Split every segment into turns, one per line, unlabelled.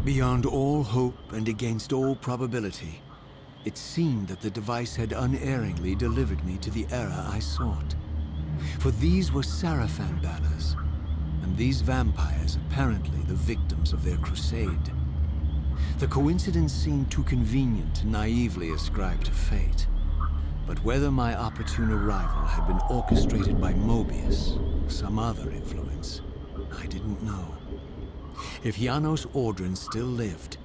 Beyond all hope and against all probability, it seemed that the device had unerringly delivered me to the era I sought. For these were Sarafan banners, and these vampires apparently the victims of their crusade. The coincidence seemed too convenient to naively ascribe to fate. But whether my opportune arrival had been orchestrated by Mobius or some other influence, I didn't know. If Janos Audron still lived,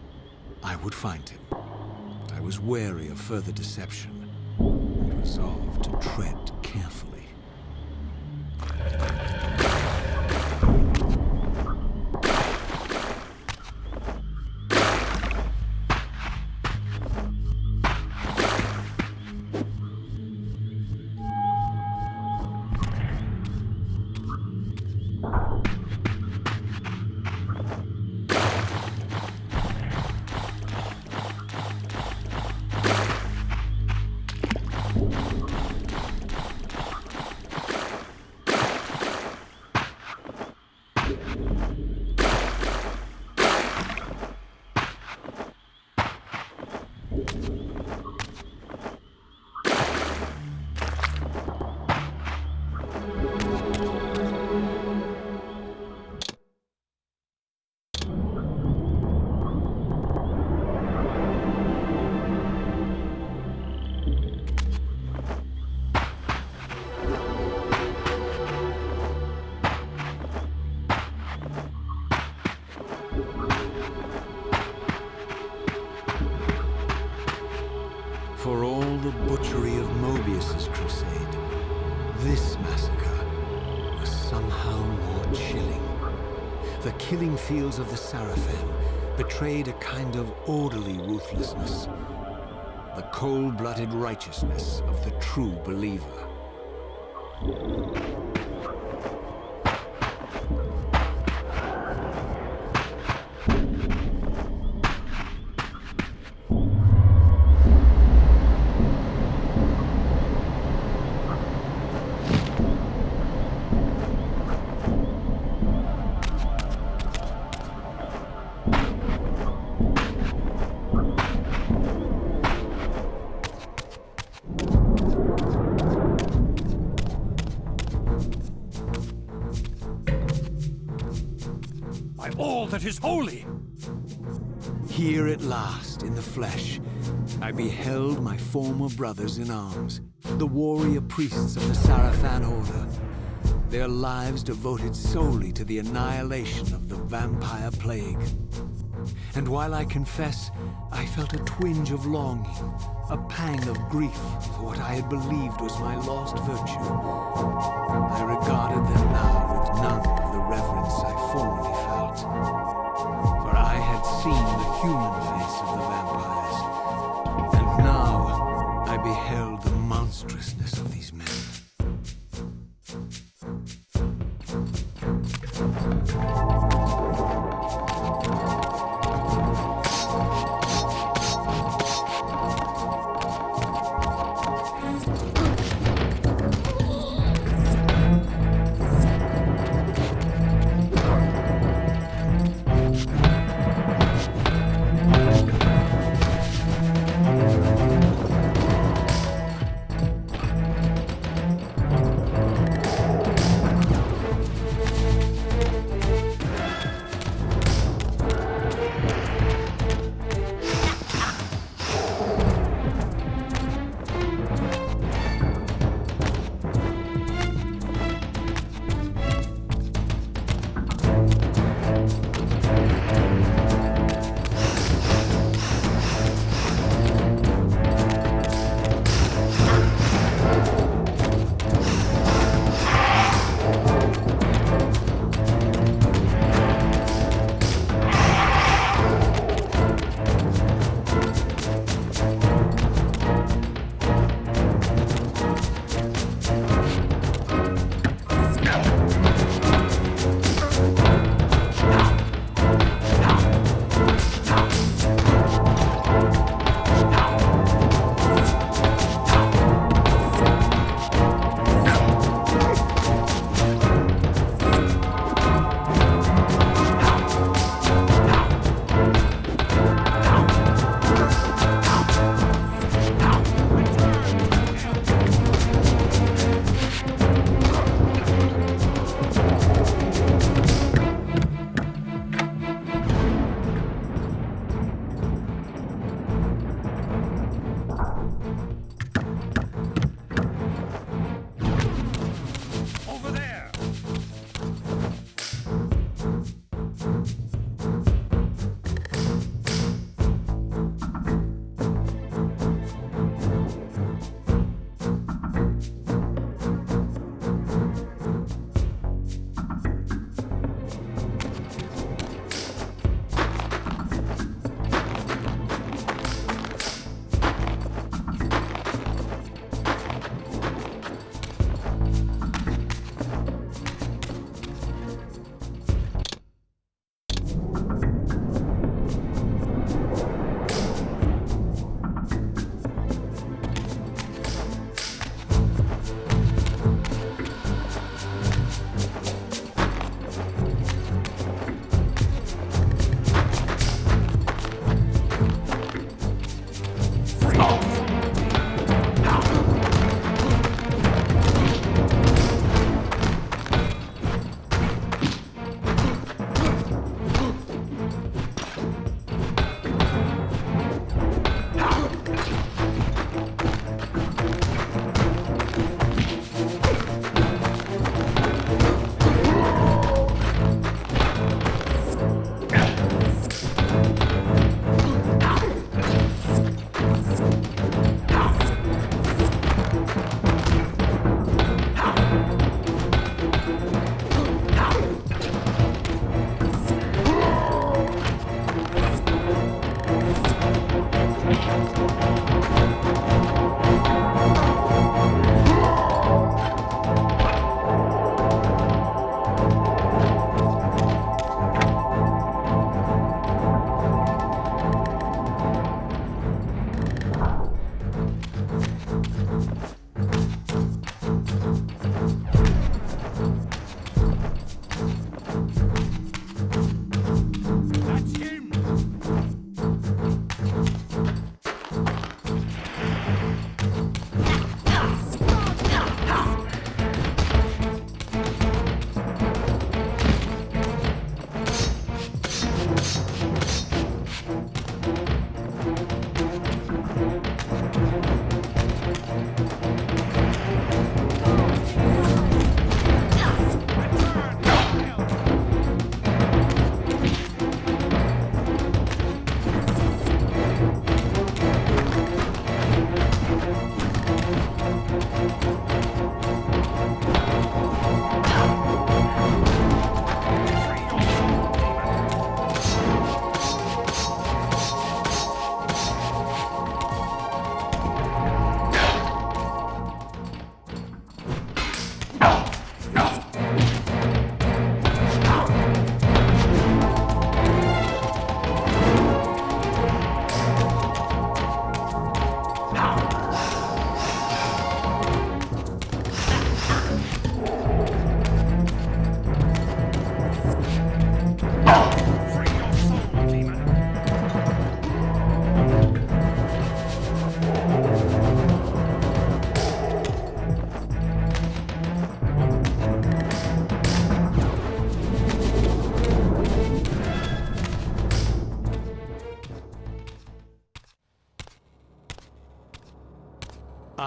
I would find him. I was wary of further deception and resolved to tread carefully. For all the butchery of Mobius's crusade, this massacre was somehow more chilling. The killing fields of the Sarafan betrayed a kind of orderly ruthlessness, the cold-blooded righteousness of the true believer.
All that is holy!
Here at last, in the flesh, I beheld my former brothers in arms, the warrior priests of the Sarafan Order, their lives devoted solely to the annihilation of the vampire plague. And while I confess, I felt a twinge of longing, a pang of grief for what I had believed was my lost virtue, I regarded them now with none of the reverence I formerly felt. For I had seen the human face of the vampires, and now I beheld the monstrousness of these men.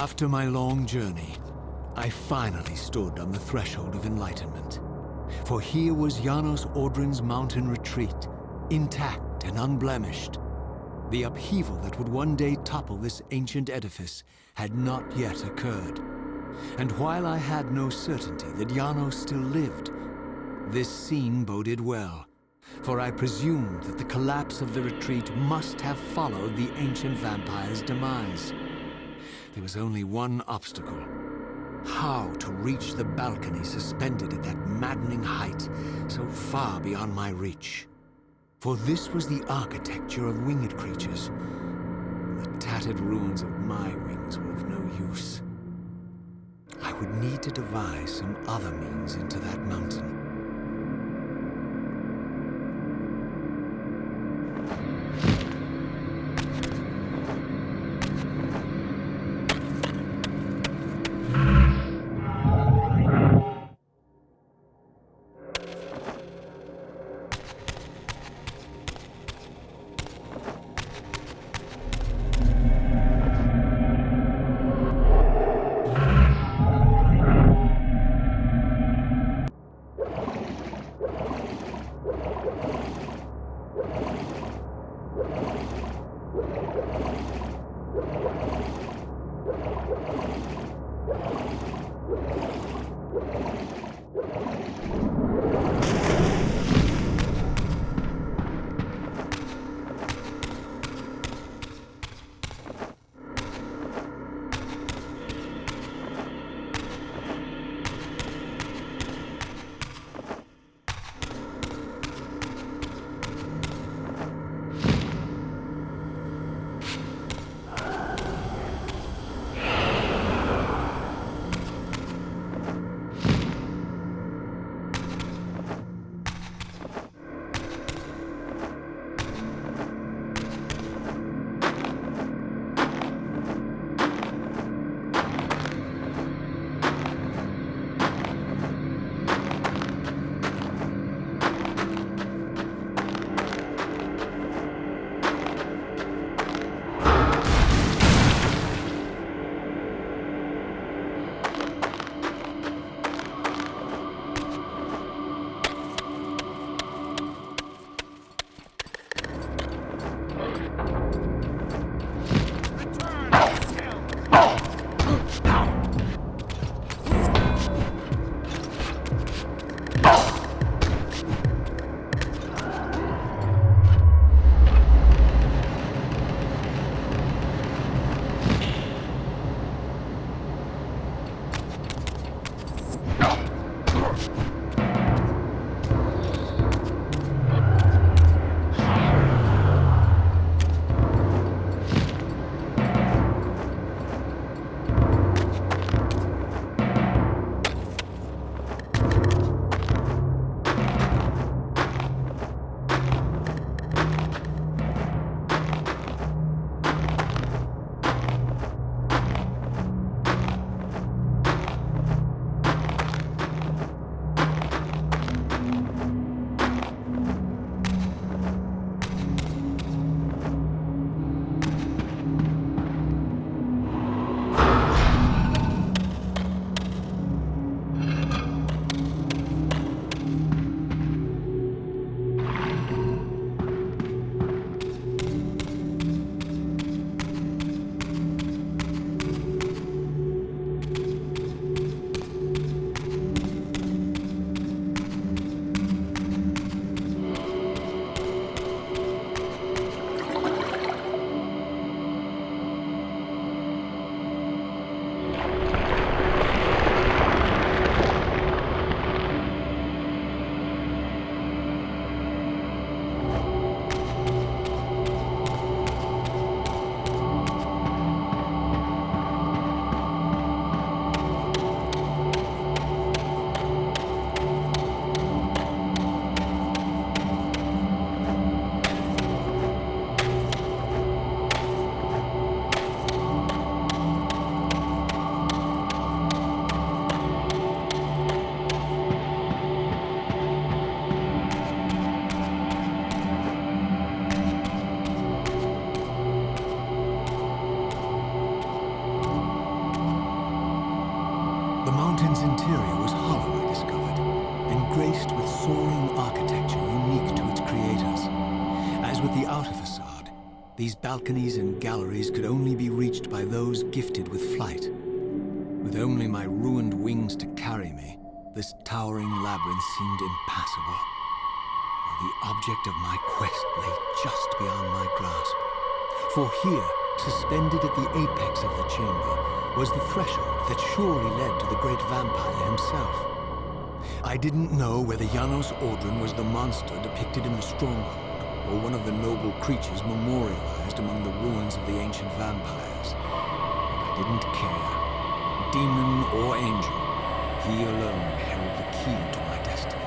After my long journey, I finally stood on the threshold of enlightenment. For here was Janos Audron's mountain retreat, intact and unblemished. The upheaval that would one day topple this ancient edifice had not yet occurred. And while I had no certainty that Janos still lived, this scene boded well, for I presumed that the collapse of the retreat must have followed the ancient vampire's demise. There was only one obstacle: how to reach the balcony suspended at that maddening height, so far beyond my reach. For this was the architecture of winged creatures. The tattered ruins of my wings were of no use. I would need to devise some other means into that mountain. graced with soaring architecture unique to its creators. As with the outer facade, these balconies and galleries could only be reached by those gifted with flight. With only my ruined wings to carry me, this towering labyrinth seemed impassable. The object of my quest lay just beyond my grasp. For here, suspended at the apex of the chamber, was the threshold that surely led to the great vampire himself. I didn't know whether Janos Audron was the monster depicted in the stronghold, or one of the noble creatures memorialized among the ruins of the ancient vampires. But I didn't care. Demon or angel, he alone held the key to my destiny.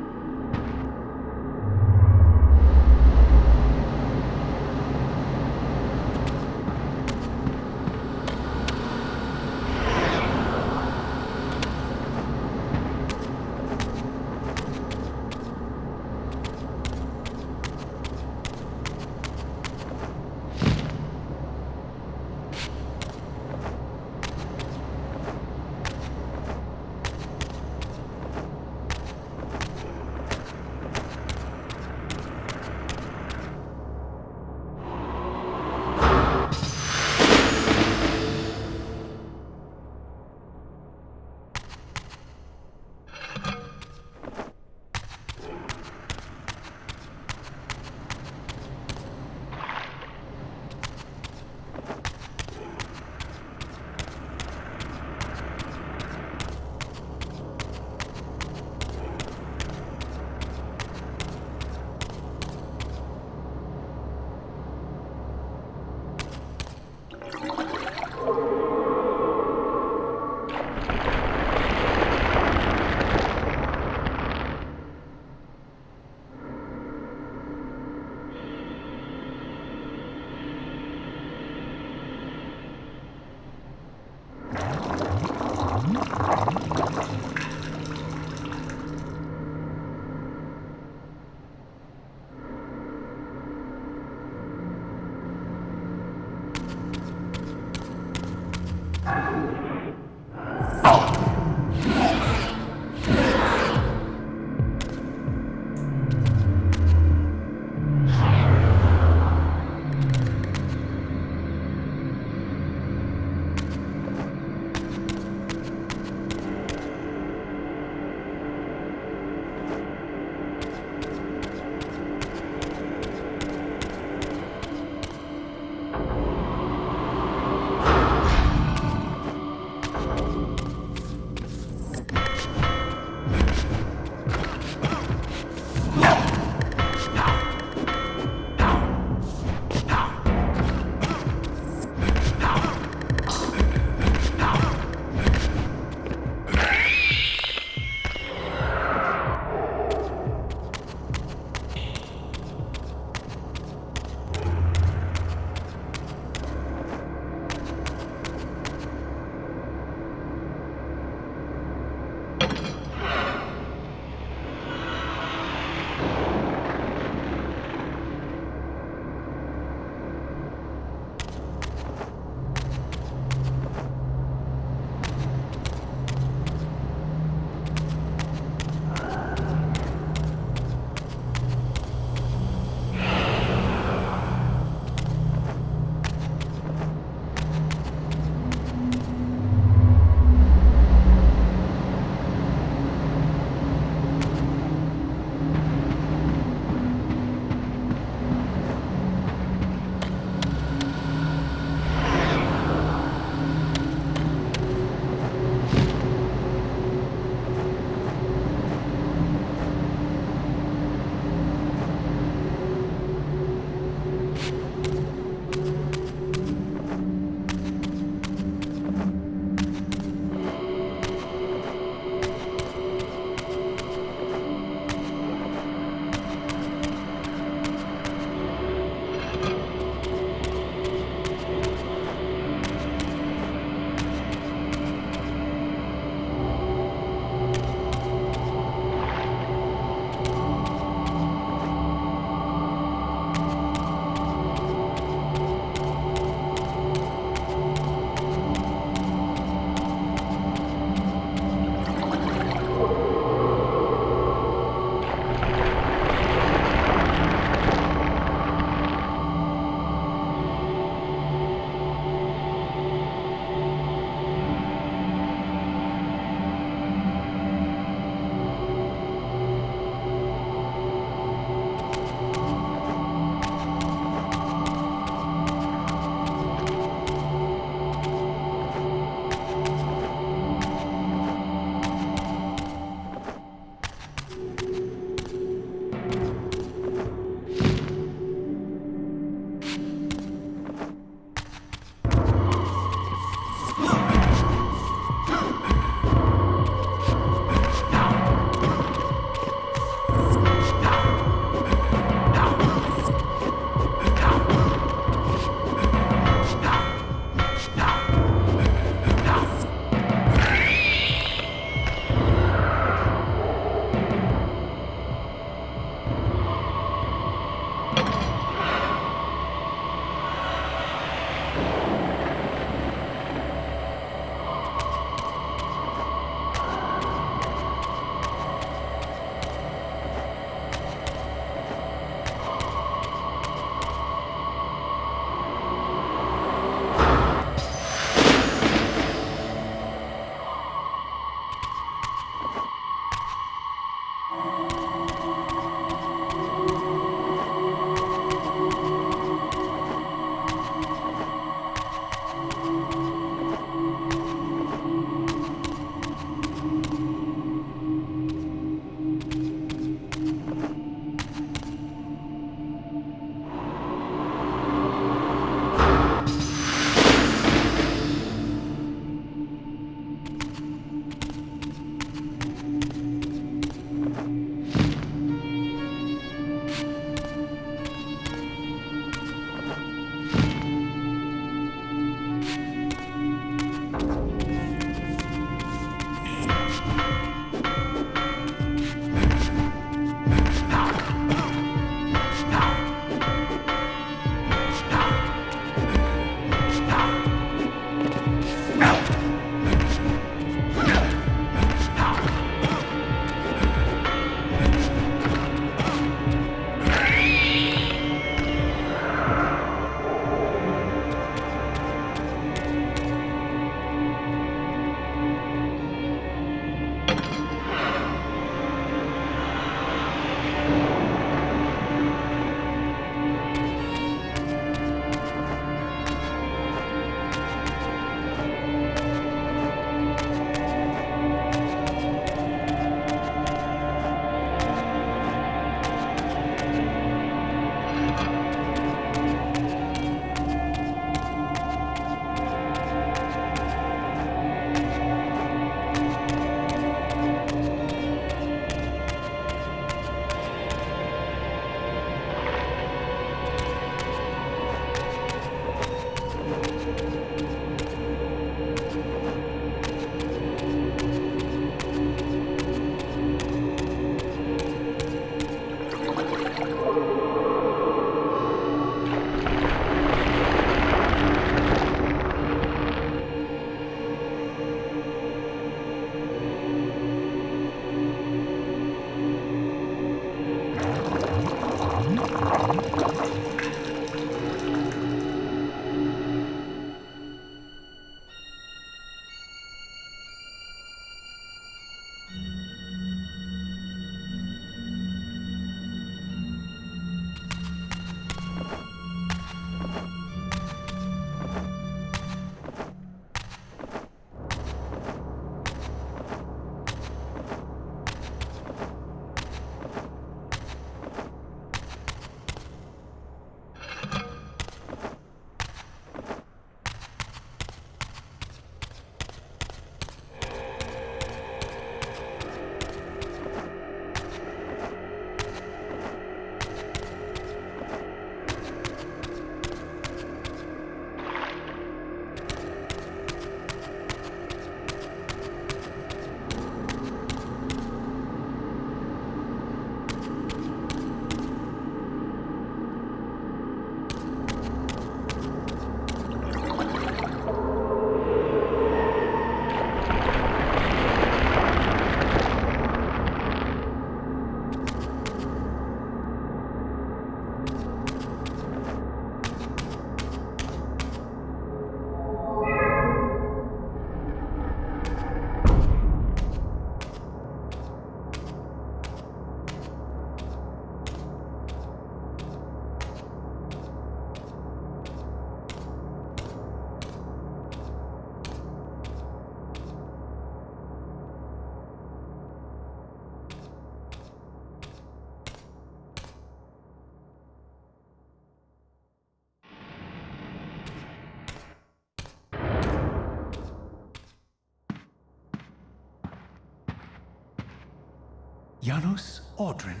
Janos Audron?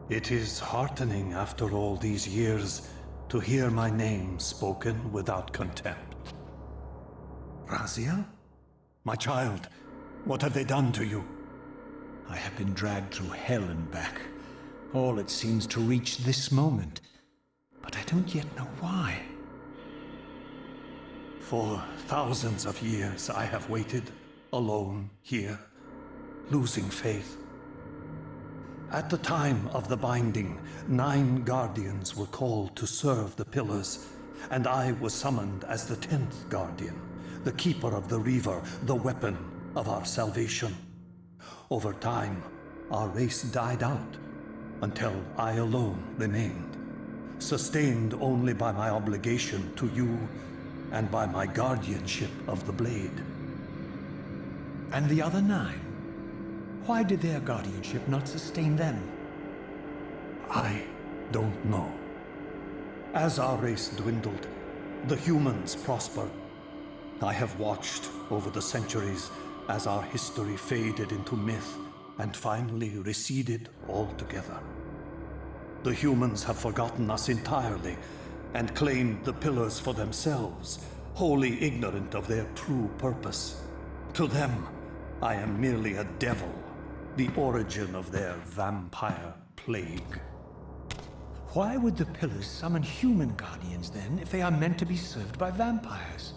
It is heartening after all these years to hear my name spoken without contempt. Raziel? My child, what have they done to you?
I have been dragged through hell and back. All it seems to reach this moment. But I don't yet know why.
For thousands of years I have waited, alone here, losing faith. At the time of the binding, 9 guardians were called to serve the pillars, and I was summoned as the 10th guardian, the keeper of the Reaver, the weapon of our salvation. Over time, our race died out, until I alone remained, sustained only by my obligation to you and by my guardianship of the blade.
And the other 9? Why did their guardianship not sustain them?
I don't know. As our race dwindled, the humans prospered. I have watched over the centuries as our history faded into myth and finally receded altogether. The humans have forgotten us entirely and claimed the pillars for themselves, wholly ignorant of their true purpose. To them, I am merely a devil, the origin of their vampire plague.
Why would the pillars summon human guardians then, if they are meant to be served by vampires?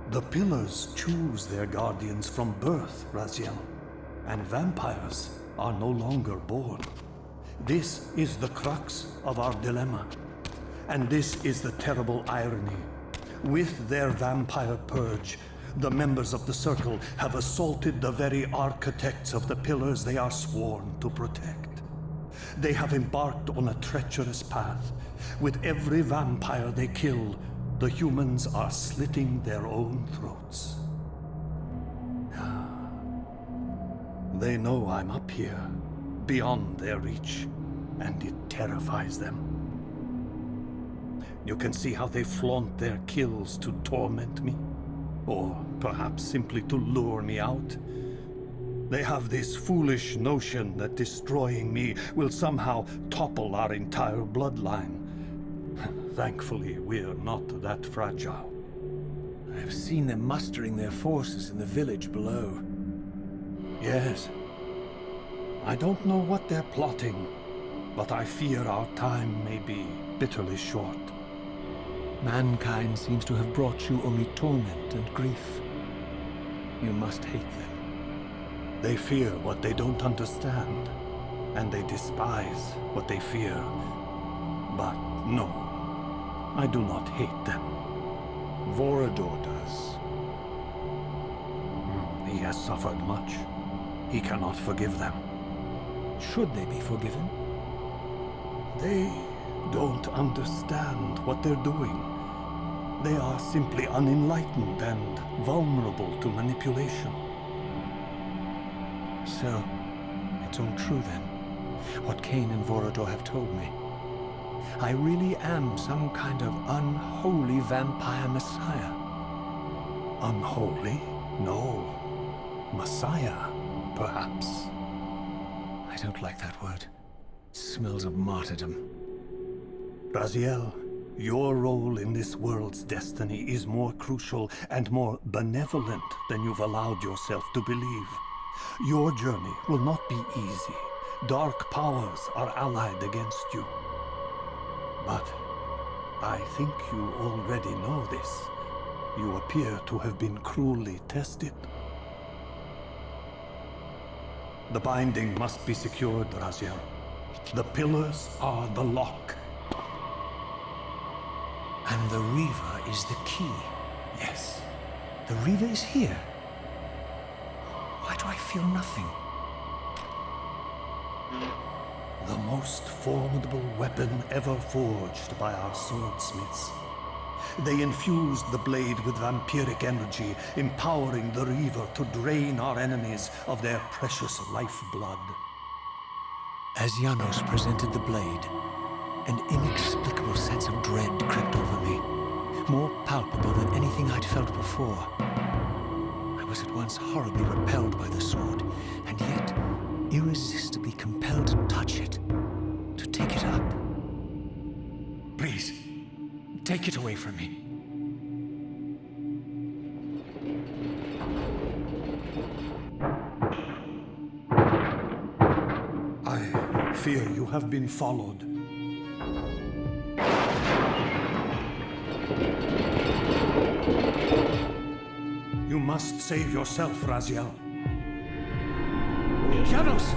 The pillars choose their guardians from birth, Raziel, and vampires are no longer born. This is the crux of our dilemma, and this is the terrible irony. With their vampire purge, the members of the Circle have assaulted the very architects of the pillars they are sworn to protect. They have embarked on a treacherous path. With every vampire they kill, the humans are slitting their own throats. They know I'm up here, beyond their reach, and it terrifies them. You can see how they flaunt their kills to torment me, or perhaps simply to lure me out. They have this foolish notion that destroying me will somehow topple our entire bloodline. Thankfully, we're not that fragile.
I have seen them mustering their forces in the village below.
Yes. I don't know what they're plotting, but I fear our time may be bitterly short.
Mankind seems to have brought you only torment and grief. You must hate them.
They fear what they don't understand, and they despise what they fear. But no, I do not hate them.
Vorador does.
He has suffered much. He cannot forgive them.
Should they be forgiven?
They don't understand what they're doing. They are simply unenlightened and vulnerable to manipulation.
So, it's all true then, what Cain and Vorador have told me. I really am some kind of unholy vampire messiah.
Unholy? No. Messiah, perhaps.
I don't like that word. It smells of martyrdom.
Raziel, your role in this world's destiny is more crucial and more benevolent than you've allowed yourself to believe. Your journey will not be easy. Dark powers are allied against you. But I think you already know this. You appear to have been cruelly tested. The binding must be secured, Raziel. The pillars are the lock.
And the Reaver is the key.
Yes.
The Reaver is here. Why do I feel nothing?
The most formidable weapon ever forged by our swordsmiths. They infused the blade with vampiric energy, empowering the Reaver to drain our enemies of their precious lifeblood.
As Janos presented the blade, an inexplicable sense of dread crept over me, more palpable than anything I'd felt before. I was at once horribly repelled by the sword, and yet irresistibly compelled to touch it, to take it up. Please, take it away from me.
I fear you have been followed. You must save yourself, Raziel.
Janos!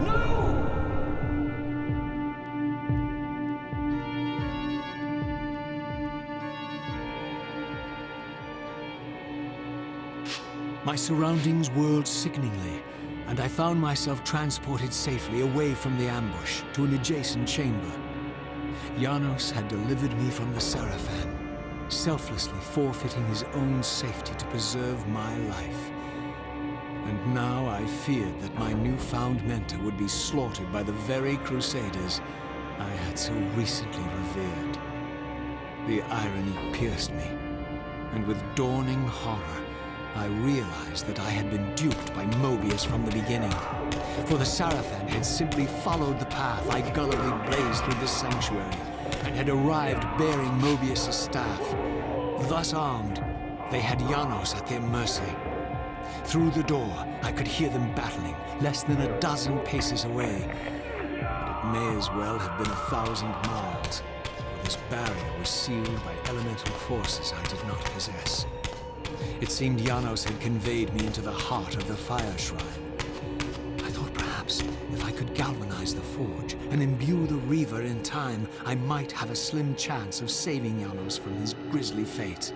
No! My surroundings whirled sickeningly, and I found myself transported safely away from the ambush to an adjacent chamber. Janos had delivered me from the Sarafan, selflessly forfeiting his own safety to preserve my life. And now I feared that my newfound mentor would be slaughtered by the very crusaders I had so recently revered. The irony pierced me, and with dawning horror, I realized that I had been duped by Mobius from the beginning. For the Sarafan had simply followed the path I gullibly blazed through the sanctuary, and had arrived bearing Mobius' staff. Thus armed, they had Janos at their mercy. Through the door, I could hear them battling, less than a dozen paces away. But it may as well have been 1,000 miles, for this barrier was sealed by elemental forces I did not possess. It seemed Janos had conveyed me into the heart of the fire shrine. I thought perhaps if I could galvanize the forge and imbue the Reaver in time, I might have a slim chance of saving Janos from his grisly fate.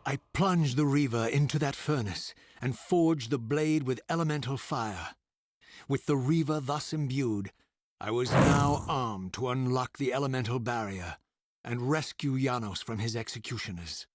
I plunged the Reaver into that furnace and forged the blade with elemental fire. With the Reaver thus imbued, I was now armed to unlock the elemental barrier and rescue Janos from his executioners.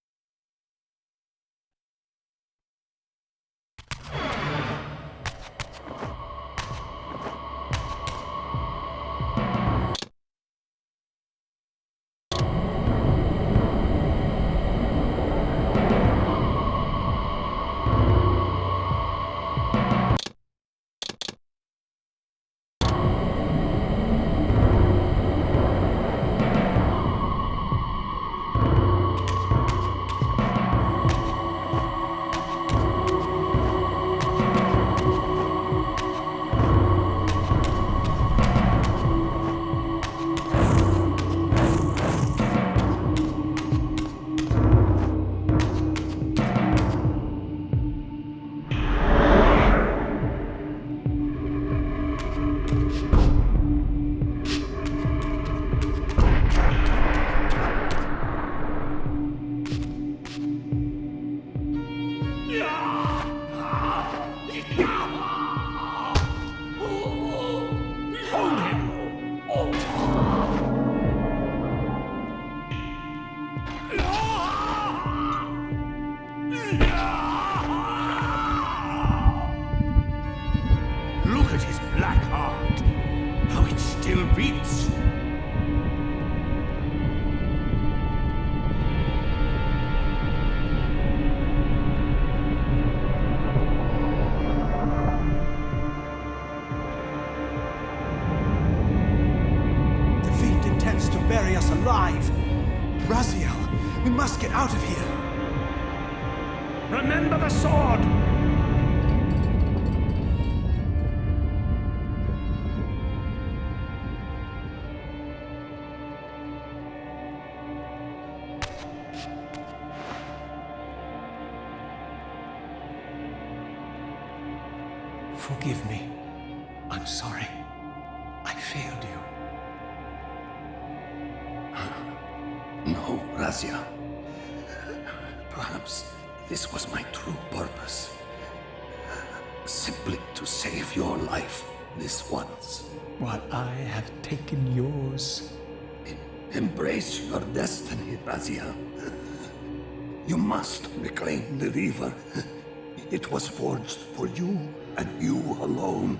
Look at his black heart. How it still beats.
The fiend intends to bury us alive. Raziel, we must get out of here.
Remember the sword!
Forgive me. I'm sorry. I failed you.
No, Razia. Perhaps this was my true purpose. Simply to save your life this once.
While I have taken yours.
Embrace your destiny, Razia. You must reclaim the Reaver. It was forged for you and you alone.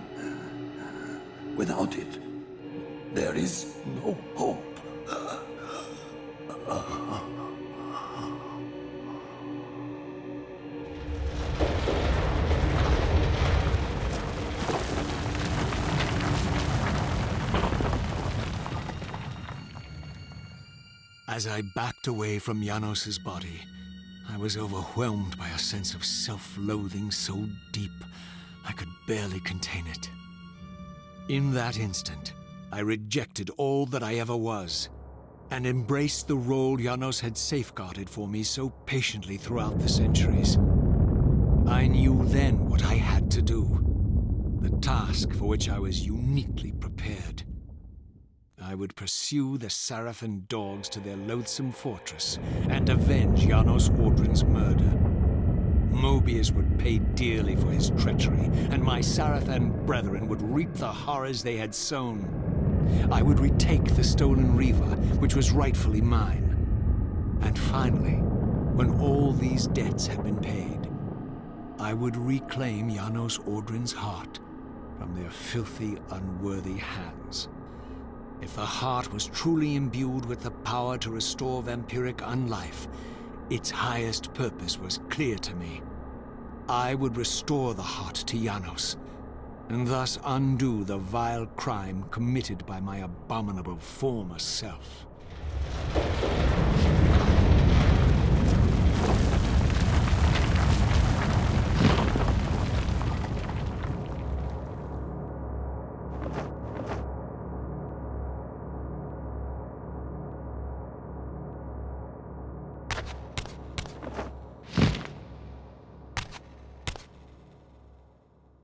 Without it, there is no hope.
As I backed away from Janos's body, I was overwhelmed by a sense of self-loathing so deep I could barely contain it. In that instant, I rejected all that I ever was, and embraced the role Janos had safeguarded for me so patiently throughout the centuries. I knew then what I had to do, the task for which I was uniquely prepared. I would pursue the Sarafan dogs to their loathsome fortress and avenge Janos Audron's murder. Mobius would pay dearly for his treachery, and my Sarafan brethren would reap the horrors they had sown. I would retake the stolen Reaver, which was rightfully mine. And finally, when all these debts had been paid, I would reclaim Janos Audron's heart from their filthy, unworthy hands. If the heart was truly imbued with the power to restore vampiric unlife, its highest purpose was clear to me. I would restore the heart to Janos, and thus undo the vile crime committed by my abominable former self.